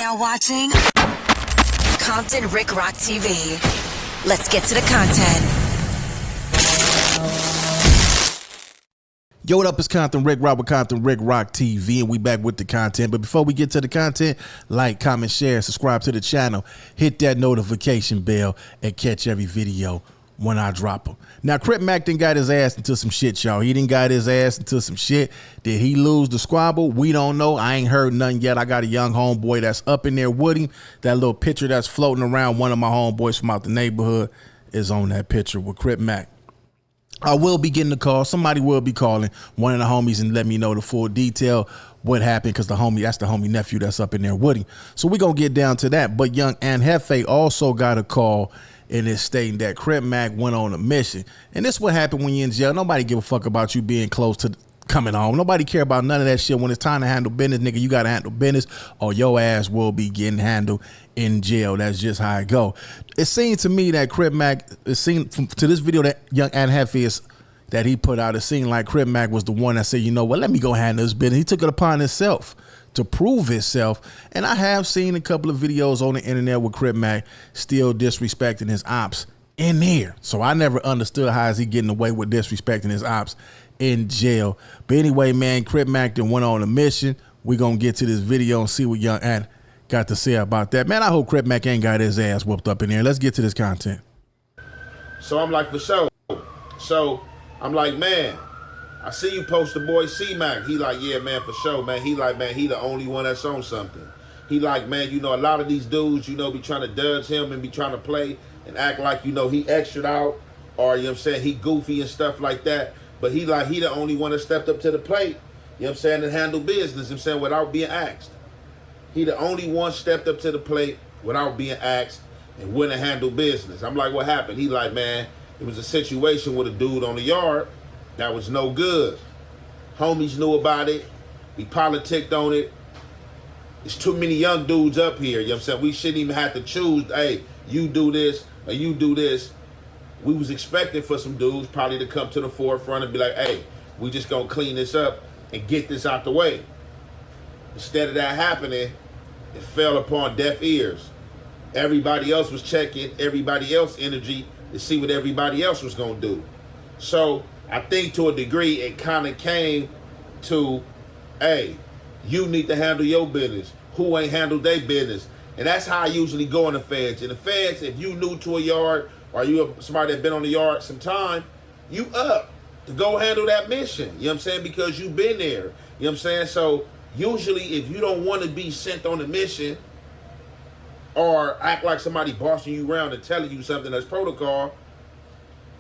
now watching Compton Rick Rock TV. Let's get to the content. Yo, what up? It's Compton Rick Rock with Compton Rick Rock TV, and we back with the content. But before we get to the content, like, comment, share, subscribe to the channel, hit that notification bell, and catch every video when I drop them. Now, Crip Mack done got his ass into some shit, y'all. He done got his ass into some shit. Did he lose the squabble? We don't know. I ain't heard nothing yet. I got a young homeboy that's up in there with him. That little picture that's floating around, one of my homeboys from out the neighborhood is on that picture with Crip Mack. I will be getting a call. Somebody will be calling one of the homies and let me know the full detail what happened, because that's the homie nephew that's up in there with him. So we're going to get down to that. But young JEFE also got a call, and it's stating that Crip Mack went on a mission. And this is what happened when you're in jail. Nobody give a fuck about you being close to coming home. Nobody care about none of that shit. When it's time to handle business, nigga, you got to handle business or your ass will be getting handled in jail. That's just how it go. It seemed to me that Crip Mack, it seemed to this video that young JEFE is that he put out, it seemed like Crip Mack was the one that said, you know what, let me go handle this business. He took it upon himself to prove himself. And I have seen a couple of videos on the internet with Crip Mack still disrespecting his ops in there. So I never understood how is he getting away with disrespecting his ops in jail. But anyway, man, Crip Mack then went on a mission. We're going to get to this video and see what young Ant got to say about that. Man, I hope Crip Mack ain't got his ass whooped up in there. Let's get to this content. So I'm like, for sure. So I'm like, man, I see you post the boy C-Mac. He like, yeah, man, for sure, man. He like, man, he the only one that's on something. He like, man, you know, a lot of these dudes, you know, be trying to dodge him and be trying to play and act like, you know, he extra out or, you know what I'm saying, he goofy and stuff like that. But he like, he the only one that stepped up to the plate, you know what I'm saying, and handled business, you know what I'm saying, without being asked. He the only one stepped up to the plate without being asked and went and handled business. I'm like, what happened? He like, man, it was a situation with a dude on the yard that was no good. Homies knew about it. We politicked on it. There's too many young dudes up here, you know what I'm saying? We shouldn't even have to choose, hey, you do this or you do this. We was expecting for some dudes probably to come to the forefront and be like, hey, we just gonna clean this up and get this out the way. Instead of that happening, it fell upon deaf ears. Everybody else was checking everybody else's energy to see what everybody else was gonna do. So I think to a degree it kind of came to, hey, you need to handle your business. Who ain't handled their business? And that's how I usually go in the feds. In the feds, if you new to a yard or you somebody that been on the yard some time, you up to go handle that mission. You know what I'm saying? Because you been there. You know what I'm saying? So usually if you don't want to be sent on a mission or act like somebody bossing you around and telling you something that's protocol,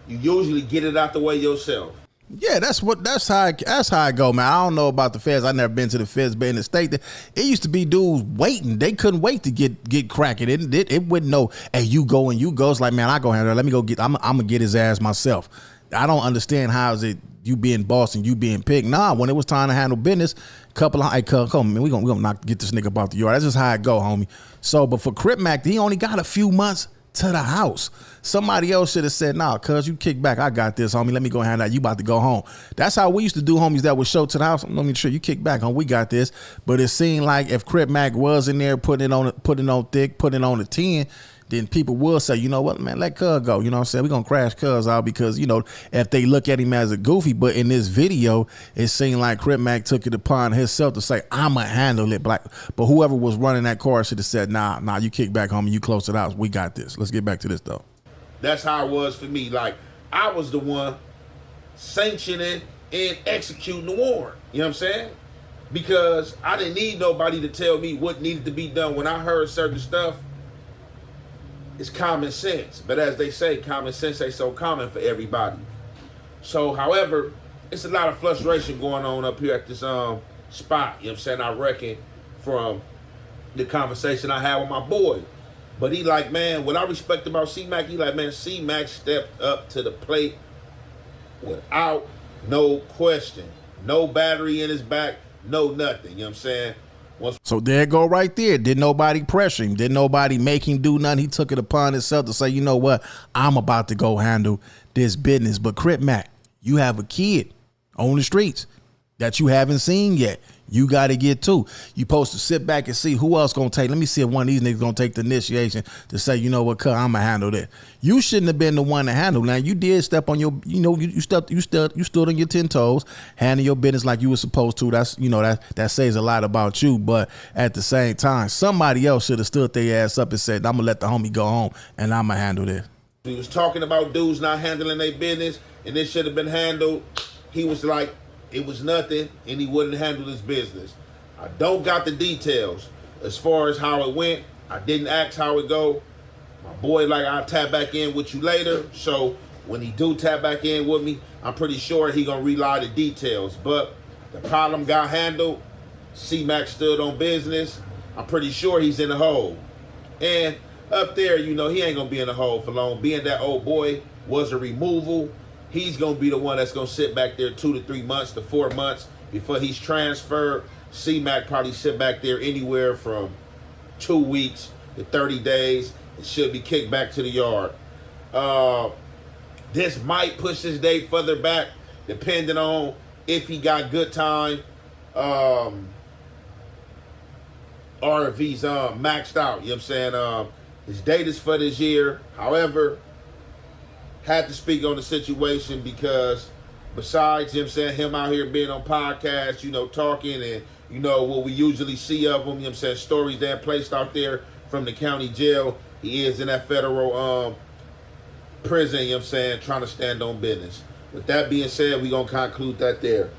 you usually get it out the way yourself. Yeah, that's how I go, man. I don't know about the feds. I never been to the feds, but in the state, it used to be dudes waiting. They couldn't wait to get cracking. It wouldn't know. Hey, you go and you go. It's like, man, I go handle it. Let me go get. I'm gonna get his ass myself. I don't understand how is it you being boss and you being picked. Nah, when it was time to handle business, couple of, hey, come man, we gonna get this nigga about the yard. That's just how it go, homie. So, but for Crip Mack, he only got a few months to the house. Somebody else should have said, nah, cuz you kick back. I got this, homie. Let me go handle that. You about to go home. That's how we used to do, homies that would show to the house. Let me sure you kick back, homie. We got this. But it seemed like if Crip Mack was in there putting it on thick, putting it on the 10, then people will say, you know what, man, let cuz go. You know what I'm saying? We're going to crash cuz out because, you know, if they look at him as a goofy. But in this video, it seemed like Crip Mack took it upon himself to say, I'm going to handle it. But whoever was running that car should have said, nah, you kick back, homie. You close to the house. We got this. Let's get back to this, though. That's how it was for me. Like, I was the one sanctioning and executing the warrant. You know what I'm saying? Because I didn't need nobody to tell me what needed to be done. When I heard certain stuff, it's common sense. But as they say, common sense ain't so common for everybody. So, however, it's a lot of frustration going on up here at this spot. You know what I'm saying? I reckon from the conversation I had with my boy. But he like, man, what I respect about C-Mac, he like, man, C-Mac stepped up to the plate without no question. No battery in his back, no nothing. You know what I'm saying? So there it go right there. Did nobody pressure him? Did nobody make him do nothing? He took it upon himself to say, you know what? I'm about to go handle this business. But Crip Mack, you have a kid on the streets that you haven't seen yet. You got to get two. You supposed to sit back and see who else going to take. Let me see if one of these niggas going to take the initiation to say, you know what, cuz I'm going to handle this. You shouldn't have been the one to handle. Now, you did step on your, you know, you stood on your 10 toes, handle your business like you were supposed to. That's, you know, that says a lot about you. But at the same time, somebody else should have stood their ass up and said, I'm going to let the homie go home and I'm going to handle this. He was talking about dudes not handling their business and this should have been handled. He was like, it was nothing, and he wouldn't handle his business. I don't got the details as far as how it went. I didn't ask how it go. My boy, like, I'll tap back in with you later. So when he do tap back in with me, I'm pretty sure he gonna relay the details. But the problem got handled. C-Mac stood on business. I'm pretty sure he's in the hole. And up there, you know, he ain't gonna be in the hole for long. Being that old boy was a removal, he's going to be the one that's going to sit back there 2 to 3 months to 4 months before he's transferred. C-Mac probably sit back there anywhere from 2 weeks to 30 days and should be kicked back to the yard. This might push his date further back depending on if he got good time or if he's maxed out. You know what I'm saying? His date is for this year. However, had to speak on the situation because besides him saying him out here being on podcasts, you know, talking and, you know, what we usually see of him, you know what I'm saying, stories that placed out there from the county jail, he is in that federal prison, you know what I'm saying, trying to stand on business. With that being said, we're going to conclude that there.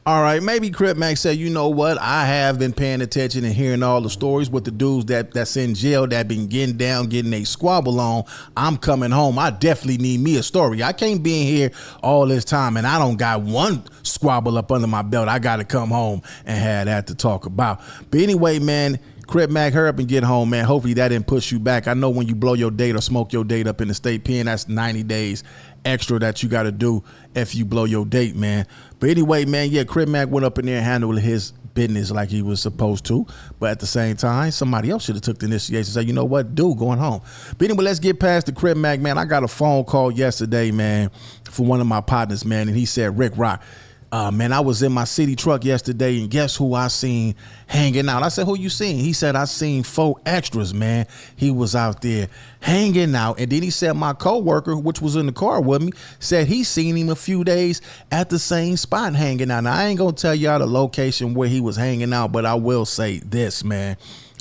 All right, maybe Crip Mack said, you know what, I have been paying attention and hearing all the stories with the dudes that's in jail that been getting down, getting a squabble on. I'm coming home. I definitely need me a story. I can't be in here all this time and I don't got one squabble up under my belt. I got to come home and have that to talk about. But anyway, man, Crip Mack, hurry up and get home, man. Hopefully that didn't push you back. I know when you blow your date or smoke your date up in the state pen, that's 90 days extra that you got to do if you blow your date, man. But anyway, man, yeah, Crip Mack went up in there and handled his business like he was supposed to. But at the same time, somebody else should have took the initiation and said, you know what, dude, going home. But anyway, let's get past the Crip Mack, man. I got a phone call yesterday, man, from one of my partners, man, and he said, Rick Rock, man, I was in my city truck yesterday, and guess who I seen hanging out? I said, who you seen? He said, I seen 4 extras, man. He was out there hanging out. And then he said my coworker, which was in the car with me, said he seen him a few days at the same spot hanging out. Now, I ain't going to tell y'all the location where he was hanging out, but I will say this, man.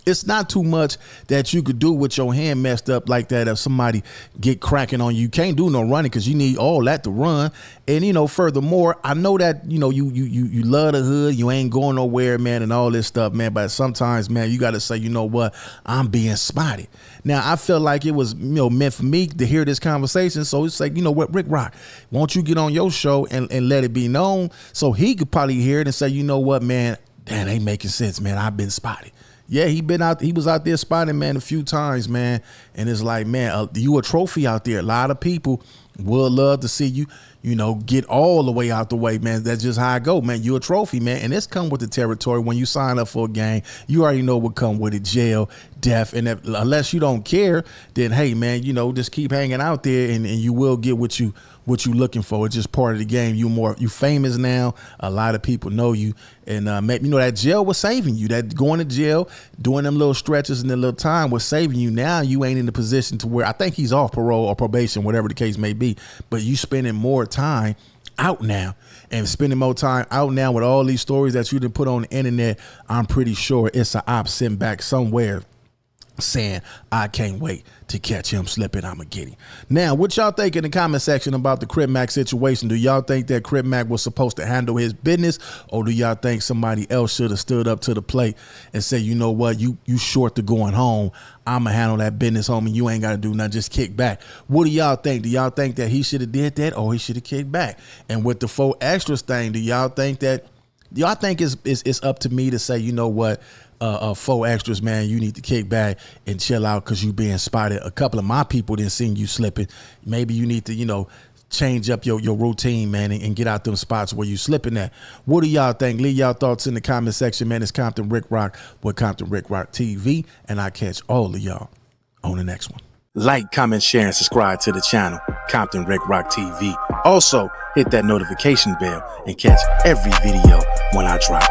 It's not too much that you could do with your hand messed up like that if somebody get cracking on you. You can't do no running because you need all that to run. And, you know, furthermore, I know that, you know, you love the hood. You ain't going nowhere, man, and all this stuff, man. But sometimes, man, you got to say, you know what, I'm being spotted. Now, I felt like it was, you know, meant for me to hear this conversation. So it's like, you know what, Rick Rock, won't you get on your show and let it be known so he could probably hear it and say, you know what, man, that ain't making sense, man. I've been spotted. Yeah, he was out there spotting, man, a few times, man. And it's like, man, you a trophy out there. A lot of people would love to see you, you know, get all the way out the way, man. That's just how I go, man. You a trophy, man. And it's come with the territory. When you sign up for a game, you already know what come with it, jail, death. And unless you don't care, then, hey, man, you know, just keep hanging out there and you will get what you looking for. It's just part of the game. You famous now. A lot of people know you. And, you know, that jail was saving you. That going to jail, doing them little stretches and the little time was saving you. Now you ain't in the position to where I think he's off parole or probation, whatever the case may be. But you spending more time out now and spending more time out now with all these stories that you done put on the internet. I'm pretty sure it's an op sitting back somewhere saying, I can't wait to catch him slipping. I'ma get him. Now, what y'all think in the comment section about the Crip Mack situation? Do y'all think that Crip Mack was supposed to handle his business, or do y'all think somebody else should have stood up to the plate and say, you know what, you short to going home, I'ma handle that business, homie, you ain't gotta do nothing, just kick back? What do y'all think? Do y'all think that he should have did that, or he should have kicked back? And with the 4 extras thing, do y'all think it's up to me to say, you know what, 4 extras, man, you need to kick back and chill out because you being spotted? A couple of my people didn't see you slipping. Maybe you need to, you know, change up your routine, man, and get out them spots where you slipping at. What do y'all think? Leave y'all thoughts in the comment section, man. It's Compton Rick Rock with Compton Rick Rock TV, and I catch all of y'all on the next one. Like, comment, share, and subscribe to the channel, Compton Rick Rock TV. Also, hit that notification bell and catch every video when I drop.